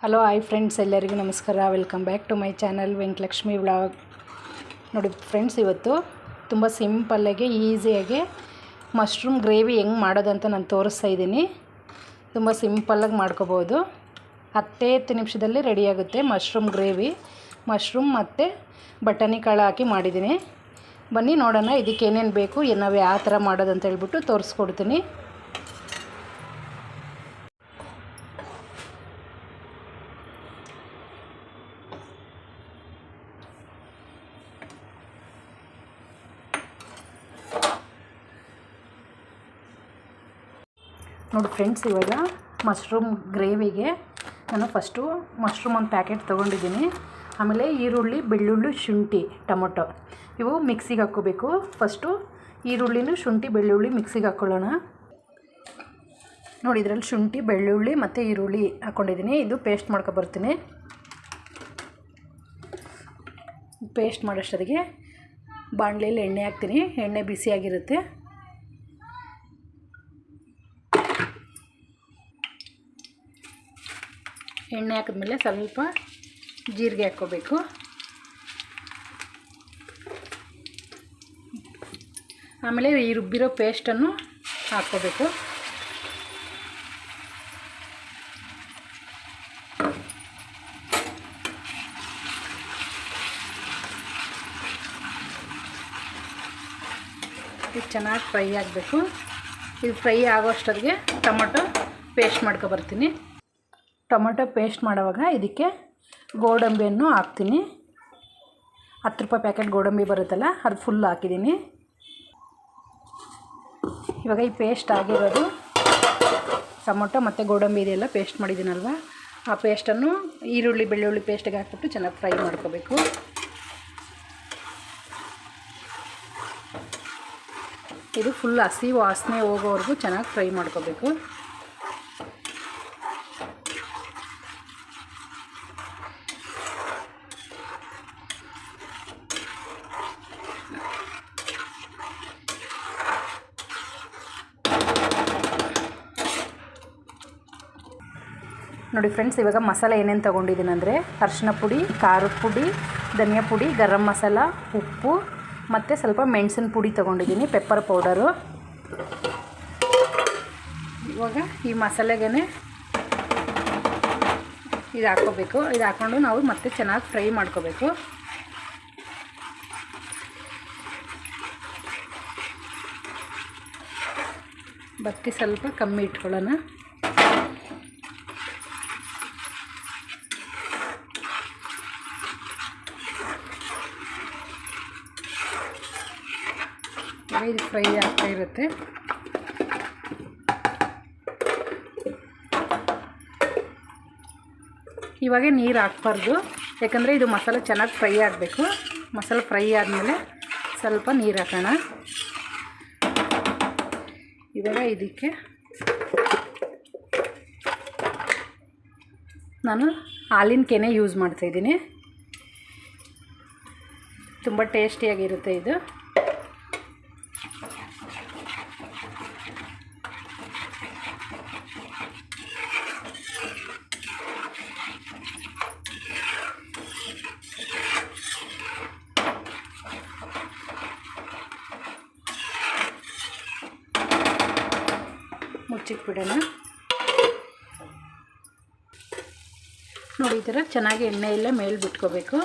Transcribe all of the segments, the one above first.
Hello hi friends, ಎಲ್ಲರಿಗೂ ನಮಸ್ಕಾರ. Welcome back to my channel Venkatalakshmi vlog. ನೋಡಿ ಫ್ರೆಂಡ್ಸ್, ಇವತ್ತು ತುಂಬ ಸಿಂಪಲ್ಲಾಗಿ ಈಸಿಯಾಗಿ ಮಶ್ರೂಮ್ ಗ್ರೇವಿ ಹೆಂಗೆ ಮಾಡೋದಂತ ನಾನು ತೋರಿಸ್ತಾ ಇದ್ದೀನಿ. ತುಂಬ ಸಿಂಪಲ್ಲಾಗಿ ಮಾಡ್ಕೋಬೋದು. 10 ನಿಮಿಷದಲ್ಲಿ ರೆಡಿಯಾಗುತ್ತೆ ಮಶ್ರೂಮ್ ಗ್ರೇವಿ. ಮಶ್ರೂಮ್ ಮತ್ತು ಬಟಾಣಿ ಕಾಳು ಹಾಕಿ ಮಾಡಿದ್ದೀನಿ. ಬನ್ನಿ ನೋಡೋಣ ಇದಕ್ಕೆ ಏನೇನು ಬೇಕು, ನಾವು ಯಾವ ಥರ ಮಾಡೋದಂತ ಹೇಳ್ಬಿಟ್ಟು ತೋರಿಸ್ಕೊಡ್ತೀನಿ. ನೋಡಿ ಫ್ರೆಂಡ್ಸ್, ಇವಾಗ ಮಶ್ರೂಮ್ ಗ್ರೇವಿಗೆ ನಾನು ಫಸ್ಟು ಮಶ್ರೂಮ್ ಒಂದು ಪ್ಯಾಕೆಟ್ ತೊಗೊಂಡಿದ್ದೀನಿ. ಆಮೇಲೆ ಈರುಳ್ಳಿ, ಬೆಳ್ಳುಳ್ಳಿ, ಶುಂಠಿ, ಟೊಮೊಟೊ ಇವು ಮಿಕ್ಸಿಗೆ ಹಾಕ್ಕೋಬೇಕು. ಫಸ್ಟು ಈರುಳ್ಳಿನೂ ಶುಂಠಿ ಬೆಳ್ಳುಳ್ಳಿ ಮಿಕ್ಸಿಗೆ ಹಾಕ್ಕೊಳ್ಳೋಣ. ನೋಡಿ, ಇದರಲ್ಲಿ ಶುಂಠಿ ಬೆಳ್ಳುಳ್ಳಿ ಮತ್ತು ಈರುಳ್ಳಿ ಹಾಕ್ಕೊಂಡಿದ್ದೀನಿ. ಇದು ಪೇಸ್ಟ್ ಮಾಡ್ಕೊಬರ್ತೀನಿ. ಪೇಸ್ಟ್ ಮಾಡೋಷ್ಟೊತ್ತಿಗೆ ಬಾಣಲೆಯಲ್ಲಿ ಎಣ್ಣೆ ಹಾಕ್ತೀನಿ. ಎಣ್ಣೆ ಬಿಸಿಯಾಗಿರುತ್ತೆ. ಎಣ್ಣೆ ಹಾಕಿದ್ಮೇಲೆ ಸ್ವಲ್ಪ ಜೀರಿಗೆ ಹಾಕ್ಕೋಬೇಕು. ಆಮೇಲೆ ಈ ರುಬ್ಬಿರೋ ಪೇಸ್ಟನ್ನು ಹಾಕ್ಕೋಬೇಕು. ಇದು ಚೆನ್ನಾಗಿ ಫ್ರೈ ಆಗಬೇಕು. ಇದು ಫ್ರೈ ಆಗೋಷ್ಟೊತ್ತಿಗೆ ಟೊಮೊಟೊ ಪೇಸ್ಟ್ ಮಾಡ್ಕೊಬರ್ತೀನಿ. ಟೊಮೊಟೊ ಪೇಸ್ಟ್ ಮಾಡೋವಾಗ ಇದಕ್ಕೆ ಗೋಡಂಬಿಯನ್ನು ಹಾಕ್ತೀನಿ. 10 ರೂಪಾಯಿ ಪ್ಯಾಕೆಟ್ ಗೋಡಂಬಿ ಬರುತ್ತಲ್ಲ, ಅದು ಫುಲ್ ಹಾಕಿದ್ದೀನಿ. ಇವಾಗ ಈ ಪೇಸ್ಟ್ ಆಗಿರೋದು ಟೊಮೊಟೊ ಮತ್ತು ಗೋಡಂಬಿ ಇದೆಲ್ಲ ಪೇಸ್ಟ್ ಮಾಡಿದ್ದೀನಲ್ವ, ಆ ಪೇಸ್ಟನ್ನು ಈರುಳ್ಳಿ ಬೆಳ್ಳುಳ್ಳಿ ಪೇಸ್ಟಿಗೆ ಹಾಕ್ಬಿಟ್ಟು ಚೆನ್ನಾಗಿ ಫ್ರೈ ಮಾಡ್ಕೋಬೇಕು. ಇದು ಫುಲ್ ಹಸಿ ವಾಸನೆ ಹೋಗೋವರೆಗೂ ಚೆನ್ನಾಗಿ ಫ್ರೈ ಮಾಡ್ಕೋಬೇಕು. ನೋಡಿ ಫ್ರೆಂಡ್ಸ್, ಇವಾಗ ಮಸಾಲೆ ಏನೇನು ತೊಗೊಂಡಿದ್ದೀನಿ ಅಂದರೆ ಅರಿಶಿನ ಪುಡಿ, ಖಾರದ ಪುಡಿ, ಧನಿಯಾ ಪುಡಿ, ಗರಂ ಮಸಾಲ, ಉಪ್ಪು ಮತ್ತು ಸ್ವಲ್ಪ ಮೆಣಸಿನ ಪುಡಿ ತೊಗೊಂಡಿದ್ದೀನಿ, ಪೆಪ್ಪರ್ ಪೌಡರು. ಇವಾಗ ಈ ಮಸಾಲೆಗೆ ಇದು ಹಾಕ್ಕೋಬೇಕು. ಇದು ಹಾಕ್ಕೊಂಡು ನಾವು ಮತ್ತೆ ಚೆನ್ನಾಗಿ ಫ್ರೈ ಮಾಡ್ಕೋಬೇಕು. ಬತ್ತಿ ಸ್ವಲ್ಪ ಕಮ್ಮಿ ಇಟ್ಕೊಳ್ಳೋಣ. ಇದು ಫ್ರೈ ಆಗ್ತಾ ಇರುತ್ತೆ. ಇವಾಗ ನೀರು ಹಾಕ್ಬಾರ್ದು, ಯಾಕಂದರೆ ಇದು ಮಸಾಲೆ ಚೆನ್ನಾಗಿ ಫ್ರೈ ಆಗಬೇಕು. ಮಸಾಲೆ ಫ್ರೈ ಆದಮೇಲೆ ಸ್ವಲ್ಪ ನೀರು ಹಾಕೋಣ. ಇವಾಗ ಇದಕ್ಕೆ ನಾನು ಹಾಲಿನ ಕೆನೆ ಯೂಸ್ ಮಾಡ್ತಾಯಿದ್ದೀನಿ. ತುಂಬ ಟೇಸ್ಟಿಯಾಗಿರುತ್ತೆ ಇದು. ಮುಚ್ಚಿಟ್ಬಿಡೋಣ. ನೋಡಿ, ಈ ಥರ ಚೆನ್ನಾಗಿ ಎಣ್ಣೆ ಎಲ್ಲ ಮೇಲೆ ಬಿಟ್ಕೋಬೇಕು.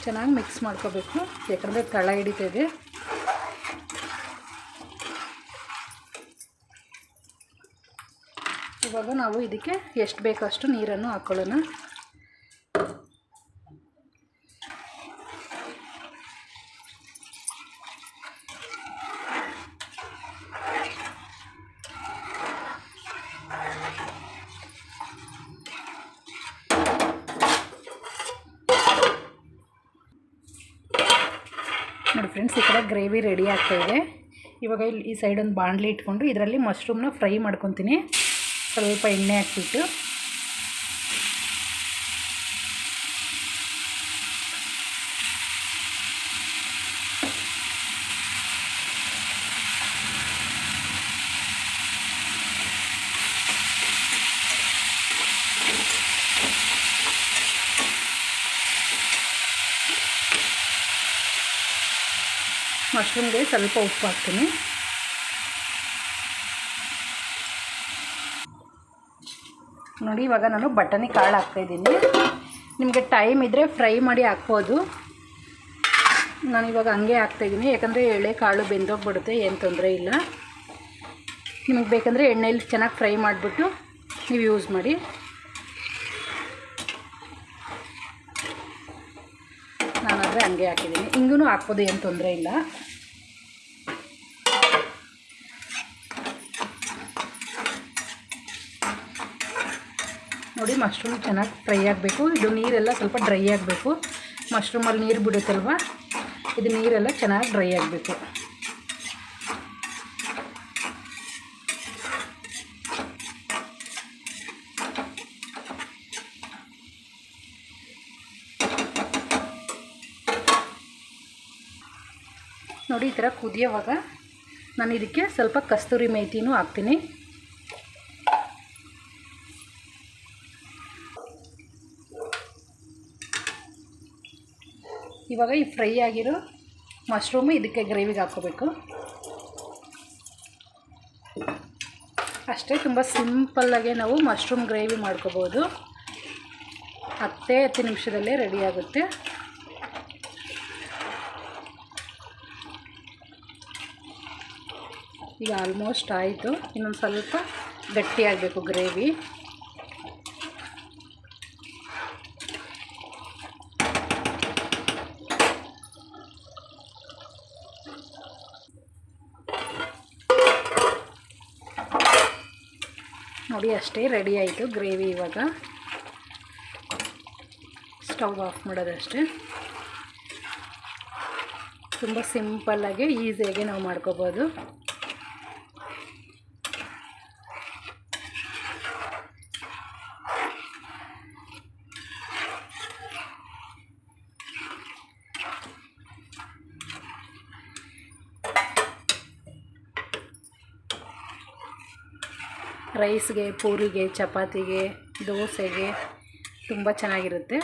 ಚೆನ್ನಾಗಿ ಮಿಕ್ಸ್ ಮಾಡ್ಕೋಬೇಕು, ಯಾಕಂದರೆ ತಳ ಹಿಡಿತದೆ. ಇವಾಗ ನಾವು ಇದಕ್ಕೆ ಎಷ್ಟು ಬೇಕೋ ಅಷ್ಟು ನೀರನ್ನು ಹಾಕ್ಕೊಳ್ಳೋಣ. ನೋಡಿ ಫ್ರೆಂಡ್ಸ್, ಈ ಕಡೆ ಗ್ರೇವಿ ರೆಡಿ ಆಗ್ತಾಯಿದೆ. ಇವಾಗ ಇಲ್ಲಿ ಈ ಸೈಡ್ ಒಂದು ಬಾಣಲಿ ಇಟ್ಕೊಂಡು ಇದರಲ್ಲಿ ಮಶ್ರೂಮ್ನ ಫ್ರೈ ಮಾಡ್ಕೊತೀನಿ. ಸ್ವಲ್ಪ ಎಣ್ಣೆ ಹಾಕ್ಬಿಟ್ಟು ಮಶ್ರೂಮ್ಗೆ ಸ್ವಲ್ಪ ಉಪ್ಪು ಹಾಕ್ತೀನಿ. ನೋಡಿ ಇವಾಗ ನಾನು ಬಟಾಣಿ ಕಾಳು ಹಾಕ್ತಾಯಿದ್ದೀನಿ. ನಿಮಗೆ ಟೈಮ್ ಇದ್ದರೆ ಫ್ರೈ ಮಾಡಿ ಹಾಕ್ಬೋದು. ನಾನಿವಾಗ ಹಂಗೆ ಹಾಕ್ತಾಯಿದ್ದೀನಿ, ಯಾಕಂದರೆ ಎಳೆ ಕಾಳು ಬೆಂದೋಗ್ಬಿಡುತ್ತೆ, ಏನು ತೊಂದರೆ ಇಲ್ಲ. ನಿಮಗೆ ಬೇಕಂದರೆ ಎಣ್ಣೆಯಲ್ಲಿ ಚೆನ್ನಾಗಿ ಫ್ರೈ ಮಾಡಿಬಿಟ್ಟು ನೀವು ಯೂಸ್ ಮಾಡಿ. ನಾನಾದರೆ ಹಂಗೆ ಹಾಕಿದ್ದೀನಿ. ಹಿಂಗೂ ಹಾಕ್ಬೋದು, ಏನು ತೊಂದರೆ ಇಲ್ಲ. ನೋಡಿ ಮಶ್ರೂಮ್ ಚೆನ್ನಾಗಿ ಫ್ರೈ ಆಗಬೇಕು. ಇದು ನೀರೆಲ್ಲ ಸ್ವಲ್ಪ ಡ್ರೈ ಆಗಬೇಕು. ಮಶ್ರೂಮಲ್ಲಿ ನೀರು ಬಿಡುತ್ತಲ್ವ, ಇದು ನೀರೆಲ್ಲ ಚೆನ್ನಾಗಿ ಡ್ರೈ ಆಗಬೇಕು. ನೋಡಿ ಈ ಥರ ಕುದಿಯೋವಾಗ ನಾನು ಇದಕ್ಕೆ ಸ್ವಲ್ಪ ಕಸ್ತೂರಿ ಮೇಥಿನೂ ಹಾಕ್ತೀನಿ. ಇವಾಗ ಈ ಫ್ರೈ ಆಗಿರೋ ಮಶ್ರೂಮು ಇದಕ್ಕೆ ಗ್ರೇವಿಗೆ ಹಾಕ್ಕೋಬೇಕು. ಅಷ್ಟೇ, ತುಂಬ ಸಿಂಪಲ್ಲಾಗೆ ನಾವು ಮಶ್ರೂಮ್ ಗ್ರೇವಿ ಮಾಡ್ಕೋಬೋದು. 10 ನಿಮಿಷದಲ್ಲೇ ರೆಡಿ ಆಗುತ್ತೆ. ಈಗ ಆಲ್ಮೋಸ್ಟ್ ಆಯಿತು. ಇನ್ನೊಂದು ಸ್ವಲ್ಪ ಗಟ್ಟಿಯಾಗಬೇಕು ಗ್ರೇವಿ. ನೋಡಿ ಅಷ್ಟೇ, ರೆಡಿ ಆಯಿತು ಗ್ರೇವಿ. ಇವಾಗ ಸ್ಟವ್ ಆಫ್ ಮಾಡೋದಷ್ಟೇ. ತುಂಬ ಸಿಂಪಲ್ಲಾಗಿ ಈಸಿಯಾಗಿ ನಾವು ಮಾಡ್ಕೋಬೋದು. ರೈಸ್ಗೆ, ಪೂರಿಗೆ, ಚಪಾತಿಗೆ, ದೋಸೆಗೆ ತುಂಬ ಚೆನ್ನಾಗಿರುತ್ತೆ.